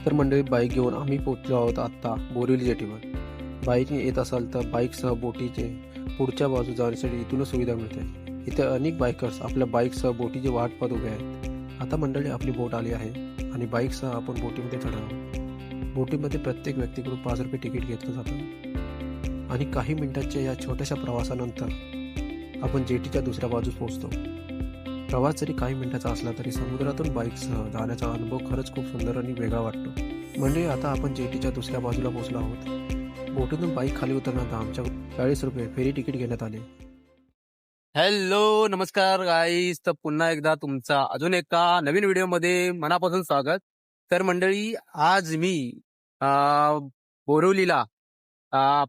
तर मंडळी बाईक घेऊन आम्ही पोहोचलो आहोत आत्ता बोरिवली जेटीवर. बाईकने येत असाल तर बाईकसह बोटीचे पुढच्या बाजू जाण्यासाठी इथूनच सुविधा मिळते. इथे अनेक बायकर्स आपल्या बाईकसह बोटीची वाट पाहत उभे आहेत. आता मंडळी आपली बोट आली आहे आणि बाईकसह आपण बोटीमध्ये चढावं. बोटीमध्ये प्रत्येक व्यक्तीकडून 5 रुपये तिकीट घेतलं जातं आणि काही मिनिटांच्या या छोट्याशा प्रवासानंतर आपण जेटीच्या दुसऱ्या बाजूस पोहोचतो. प्रवास जरी काही मिनिटाचा असला तरी समुद्रातून बाईकसह जाण्याचा अनुभव खरंच खूप सुंदर आणि वेगळा वाटतो. म्हणजे आता आपण जेटीच्या दुसऱ्या बाजूला पोहोचलो आहोत. बोटीतून बाईक खाली उतरण्यात आमच्या 40 रुपये फेरी तिकीट घेण्यात आले. हॅलो नमस्कार गाईस, तर पुन्हा एकदा तुमचा अजून एका नवीन व्हिडिओमध्ये मनापासून स्वागत. तर मंडळी आज मी बोरिवलीला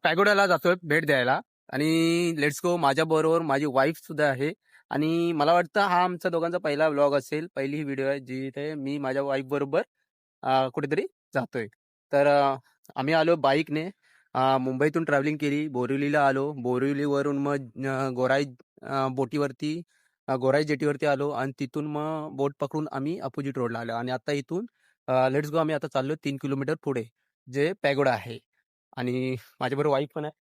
पॅगोडाला जातोय भेट द्यायला आणि लेट्स गो. माझ्या बरोबर माझी वाईफ सुद्धा आहे आणि मला वाटतं हा आमचा दोघांचा पहिला व्लॉग असेल, पहिली ही व्हिडिओ आहे जिथे मी माझ्या वाईफ बरोबर कुठेतरी जातोय. तर आम्ही आलो बाईकने. मुंबईतून ट्रॅव्हलिंग केली, बोरिवलीला आलो. बोरिवलीवरून मग बोटीवरती गोराई जेटीवरती आलो आणि तिथून मग बोट पकडून आम्ही अपोजिट रोडला आलो आणि आता इथून लेट्स गो आम्ही आता चाललो 3 किलोमीटर पुढे जे पॅगोडा आहे आणि माझ्याबरोबर वाईफ पण आहे.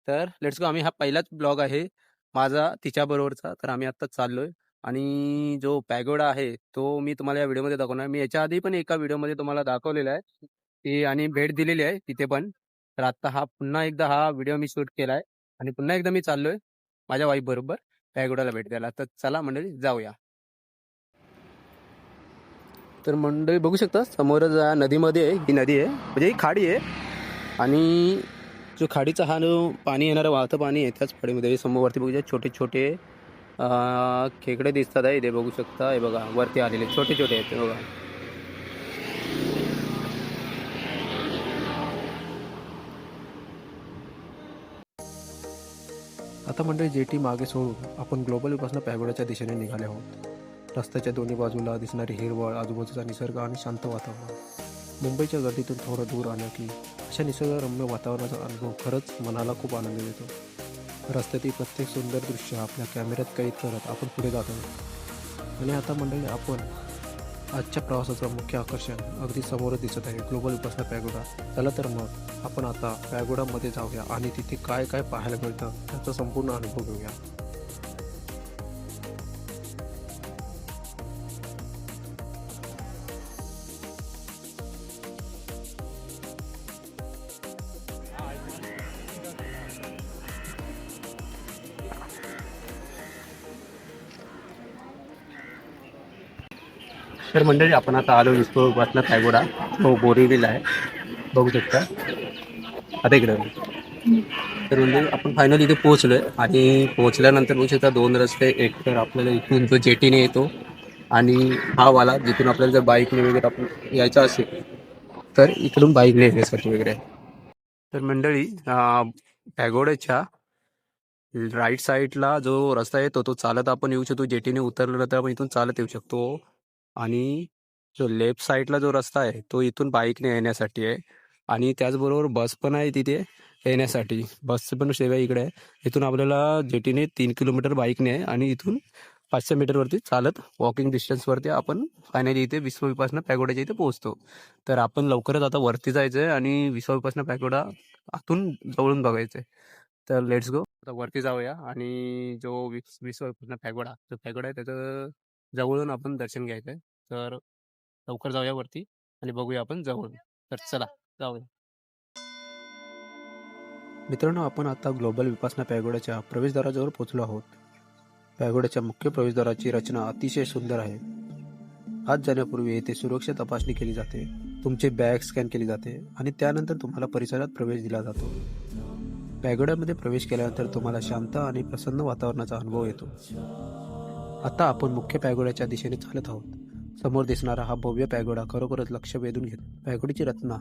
तर लेट्स गो. आम्ही हा पहिलाच ब्लॉग आहे माझा तिच्याबरोबरचा. तर आम्ही आत्ता चाललोय आणि जो पॅगोडा आहे तो मी तुम्हाला या व्हिडिओमध्ये दाखवणार. मी याच्या आधी पण एका व्हिडिओमध्ये तुम्हाला दाखवलेला आहे की आणि भेट दिलेली आहे तिथे पण. तर आता हा पुन्हा एकदा हा व्हिडिओ मी शूट केला आहे आणि पुन्हा एकदा मी चाललोय माझ्या वाईफ बरोबर पॅगोडाला भेट द्यायला. तर चला मंडळी जाऊया. तर मंडळी बघू शकता समोरच नदीमध्ये आहे, ही नदी आहे म्हणजे ही खाडी आहे आणि जो खाडीचा हा जो पाणी येणारं वाहतं पाणी आहे त्याच खाडीमध्ये समोरवरती बघू छोटे छोटे खेकडे दिसतात आहे. इथे बघू शकता, हे बघा वरती आलेले छोटे छोटे आहेत, बघा. आता मंडळी जेटी मागे सोडून आपण ग्लोबल विपासना पॅगोडाच्या दिशेने निघाले आहोत. रस्त्याच्या दोन्ही बाजूला दिसणारी हिरवळ, आजूबाजूचा निसर्ग आणि शांत वातावरण. मुंबईच्या गर्दीतून थोडं दूर आलं की अशा निसर्गरम्य वातावरणाचा अनुभव खरंच मनाला खूप आनंद देतो. रस्त्यातील प्रत्येक सुंदर दृश्य आपल्या कॅमेऱ्यात कैद करत आपण पुढे जात आहोत. आणि आता मंडळी आपण आजच्या प्रवासाचं मुख्य आकर्षण अगदी समोरच दिसत आहे, ग्लोबल विपासना पॅगोडा. चला तर मग आपण आता पॅगोडामध्ये जाऊया आणि तिथे काय काय पाहायला मिळतं त्याचा संपूर्ण अनुभव घेऊया. तर मंडळी आपण आता आलो विश्व विपासना पॅगोडा, तो बोरिवलीला आहे, बघू शकता. आता इकडे तर म्हणजे आपण फायनली इथे पोहोचलोय आणि पोहोचल्यानंतर बघू शकता 2 रस्ते. एक तर आपल्याला इथून जो जेटीने येतो आणि हा वाला जिथून आपल्याला जर बाईकने वगैरे आपण यायचं असेल तर इकडून बाईकने येण्यासाठी वगैरे. तर मंडळी पॅगोड्याच्या राईट साईडला जो रस्ता आहे तो चालत आपण येऊ शकतो. जेटीने उतरलं तर आपण इथून चालत येऊ शकतो आणि जो लेफ्ट साईडला जो रस्ता आहे तो इथून बाईकने येण्यासाठी आहे आणि त्याचबरोबर बस पण आहे तिथे येण्यासाठी. बसची पण सेवा इकडे आहे. इथून आपल्याला जेटीने 3 किलोमीटर बाईकने आहे आणि इथून 500 मीटरवरती चालत वॉकिंग डिस्टन्सवरती आपण फायनली इथे विश्व विपासना पॅगोडाच्या इथे पोहोचतो. तर आपण लवकरच आता वरती जायचं आहे आणि विश्व विपासना पॅगोडा आतून जवळून बघायचं आहे. तर लेट्स गो. आता वरती जाऊया आणि जो विश्व विपासना पॅगोडा जो पॅगोडा आहे त्याचं जवळून आपण दर्शन घ्यायचं आहे. तर लवकर जाऊया वरती आणि बघूया आपण जवळून. तर चला जाऊया. मित्रांनो, आपण आता ग्लोबल विपासना पॅगोडाच्या प्रवेशद्वाराजवळ पोहोचलो आहोत. पॅगोडाच्या मुख्य प्रवेशद्वाराची रचना अतिशय सुंदर आहे. आत जाण्यापूर्वी येथे सुरक्षा तपासणी केली जाते, तुमचे बॅग स्कॅन केली जाते आणि त्यानंतर तुम्हाला परिसरात प्रवेश दिला जातो. पॅगोडामध्ये प्रवेश केल्यानंतर तुम्हाला शांत आणि प्रसन्न वातावरणाचा अनुभव येतो. आता आपण मुख्य पॅगोडाच्या दिशेने चालत आहोत. समोर दिसणारा हा भव्य पॅगोडा खरोखरच लक्ष वेधून घेतो. पॅगोडाची रचना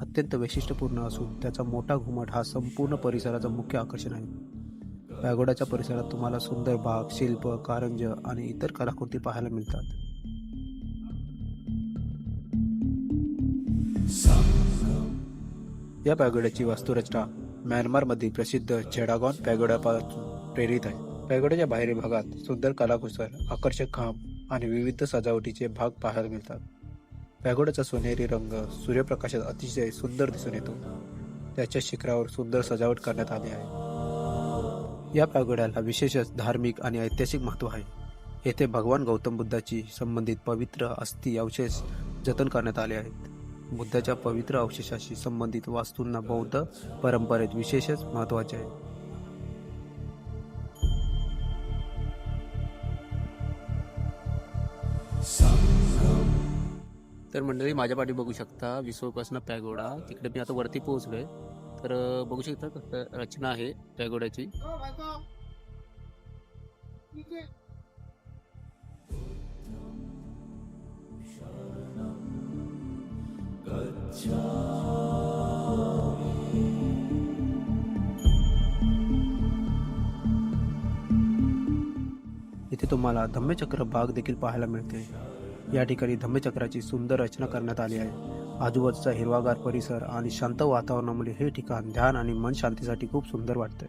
अत्यंत वैशिष्ट्यपूर्ण असून त्याचा मोठा घुमट हा संपूर्ण परिसराचं मुख्य आकर्षण आहे. पॅगोडाच्या परिसरात तुम्हाला सुंदर बाग, शिल्प, कारंज आणि इतर कलाकृती पाहायला मिळतात. या पॅगोड्याची वास्तुरचना म्यानमारमधील प्रसिद्ध झेडागॉन पॅगोडापासून प्रेरित आहे. पॅगोड्याच्या बाहेरील भागात सुंदर कलाकुसर, आकर्षक खांब आणि विविध सजावटीचे भाग पाहायला मिळतात. पॅगोडाचा सोनेरी रंग सूर्यप्रकाशात अतिशय सुंदर दिसून येतो. त्याच्या शिखरावर सुंदर सजावट करण्यात आली आहे. या पॅगोड्याला विशेषच धार्मिक आणि ऐतिहासिक महत्त्व आहे. येथे भगवान गौतम बुद्धाची संबंधित पवित्र अस्थी अवशेष जतन करण्यात आले आहेत. बुद्धाच्या पवित्र अवशेषाशी संबंधित वास्तूंना बौद्ध परंपरेत विशेषच महत्त्वाचे आहे. तर मंडळी, माझ्या पाठी बघू शकता विश्वोपासना पॅगोडा. तिकडे मी आता वरती पोहोचलोय. तर बघू शकता कसं रचना आहे पॅगोड्याची. इथे तुम्हाला धम्मचक्र बाग देखील पाहायला मिळते. या ठिकाणी धम्मचक्राची सुंदर रचना करण्यात आली आहे. आजूबाजूचा हिरवागार परिसर आणि शांत वातावरणामुळे हे ठिकाण ध्यान आणि मन शांतीसाठी खूप सुंदर वाटते.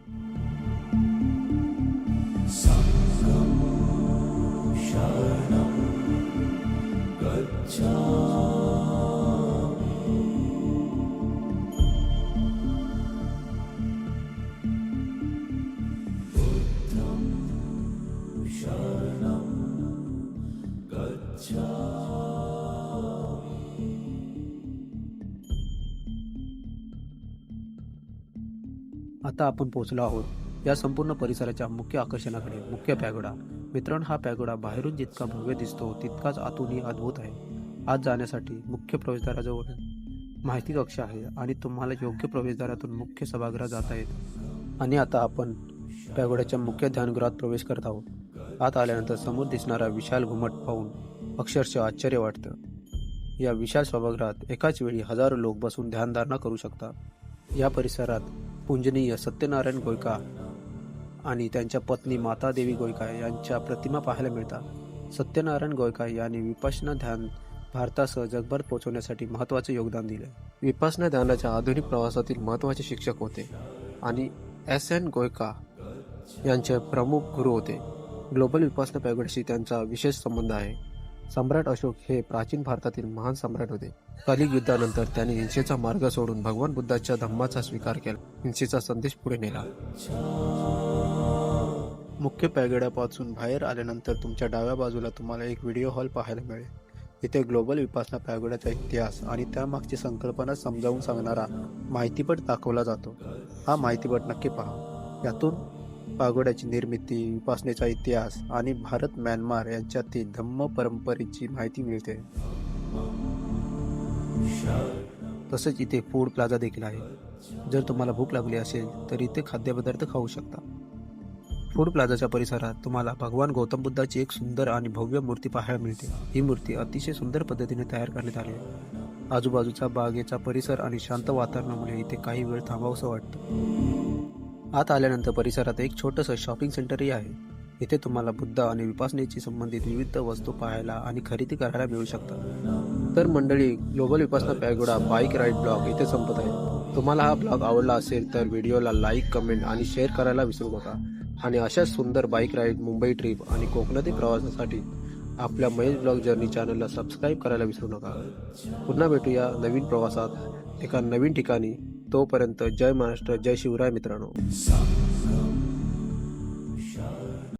आता आपण पोहोचलो आहोत या संपूर्ण परिसराच्या मुख्य आकर्षणाकडे, मुख्य पॅगोडा. मित्रांनो, हा पॅगोडा बाहेरून जितका भव्य दिसतो तितकाच आतूनही अद्भुत आहे. आत जाण्यासाठी मुख्य प्रवेशद्वाराजवळ माहिती कक्ष आहे आणि तुम्हाला योग्य प्रवेशद्वारातून मुख्य सभागृहात जाता येते. आणि आता आपण पॅगोड्याच्या मुख्य ध्यानगृहात प्रवेश करत आहोत. आत आल्यानंतर समोर दिसणारा विशाल घुमट पाहून अक्षरशः आश्चर्य वाटतं. या विशाल सभागृहात एकाच वेळी हजारो लोक बसून ध्यानधारणा करू शकतात. या परिसरात पूजनीय सत्यनारायण गोयका आणि त्यांच्या पत्नी माता देवी गोयका यांच्या प्रतिमा पाहायला मिळतात. सत्यनारायण गोयका यांनी विपश्यना ध्यान भारतासह जगभर पोहोचवण्यासाठी महत्त्वाचे योगदान दिले. विपश्यना ध्यानाच्या आधुनिक प्रवासातील महत्त्वाचे शिक्षक होते आणि एस.एन. गोयका यांचे प्रमुख गुरु होते. ग्लोबल विपश्यना पॅगोडाशी त्यांचा विशेष संबंध आहे. सम्राट अशोक हे प्राचीन भारतातील महान सम्राट होते. कलिग युद्धानंतर त्यांनी हिंसेचा मार्ग सोडून भगवान बुद्धाच्या धम्माचा स्वीकार केला. हिंसेचा संदेश पुढे नेला. मुख्य पॅगोड्यापासून बाहेर आल्यानंतर तुमच्या डाव्या बाजूला तुम्हाला एक व्हिडिओ हॉल पाहायला मिळेल. इथे ग्लोबल विपश्यना पॅगोड्याचा इतिहास आणि त्यामागची संकल्पना समजावून सांगणारा माहितीपट दाखवला जातो. हा माहितीपट नक्की पहा. यातून पागोड्याची निर्मिती, विपश्यनेचा इतिहास आणि भारत म्यानमार यांच्यातील धम्म परंपरेची माहिती मिळते. तसेच इथे फूड प्लाझा देखील आहे. जर तुम्हाला भूक लागली असेल तर इथे खाद्यपदार्थ खाऊ शकता. फूड प्लाझाच्या परिसरात तुम्हाला भगवान गौतम बुद्धाची एक सुंदर आणि भव्य मूर्ती पाहायला मिळते. ही मूर्ती अतिशय सुंदर पद्धतीने तयार करण्यात आली आहे. आजूबाजूचा बागेचा परिसर आणि शांत वातावरणामुळे इथे काही वेळ थांबावंसं वाटतं. आत आल्यानंतर परिसरात एक छोटंसं शॉपिंग सेंटरही आहे. इथे तुम्हाला बुद्ध आणि विपश्यनेशी संबंधित विविध वस्तू पाहायला आणि खरेदी करायला मिळू शकतात. तर मंडळी, global Vipassana pagoda bike ride blog इथे संपत आहे. तुम्हाला हा ब्लॉग आवडला असेल तर व्हिडिओला लाईक, कमेंट आणि शेअर करायला विसरू नका. आणि अशाच सुंदर बाईक राईड, मुंबई ट्रिप आणि कोकणातील प्रवासासाठी आपल्या महेश ब्लॉग जर्नी चॅनलला सबस्क्राईब करायला विसरू नका. पुन्हा भेटूया नवीन प्रवासात एका नवीन ठिकाणी. तोपर्यंत जय महाराष्ट्र, जय शिवराय मित्रांनो.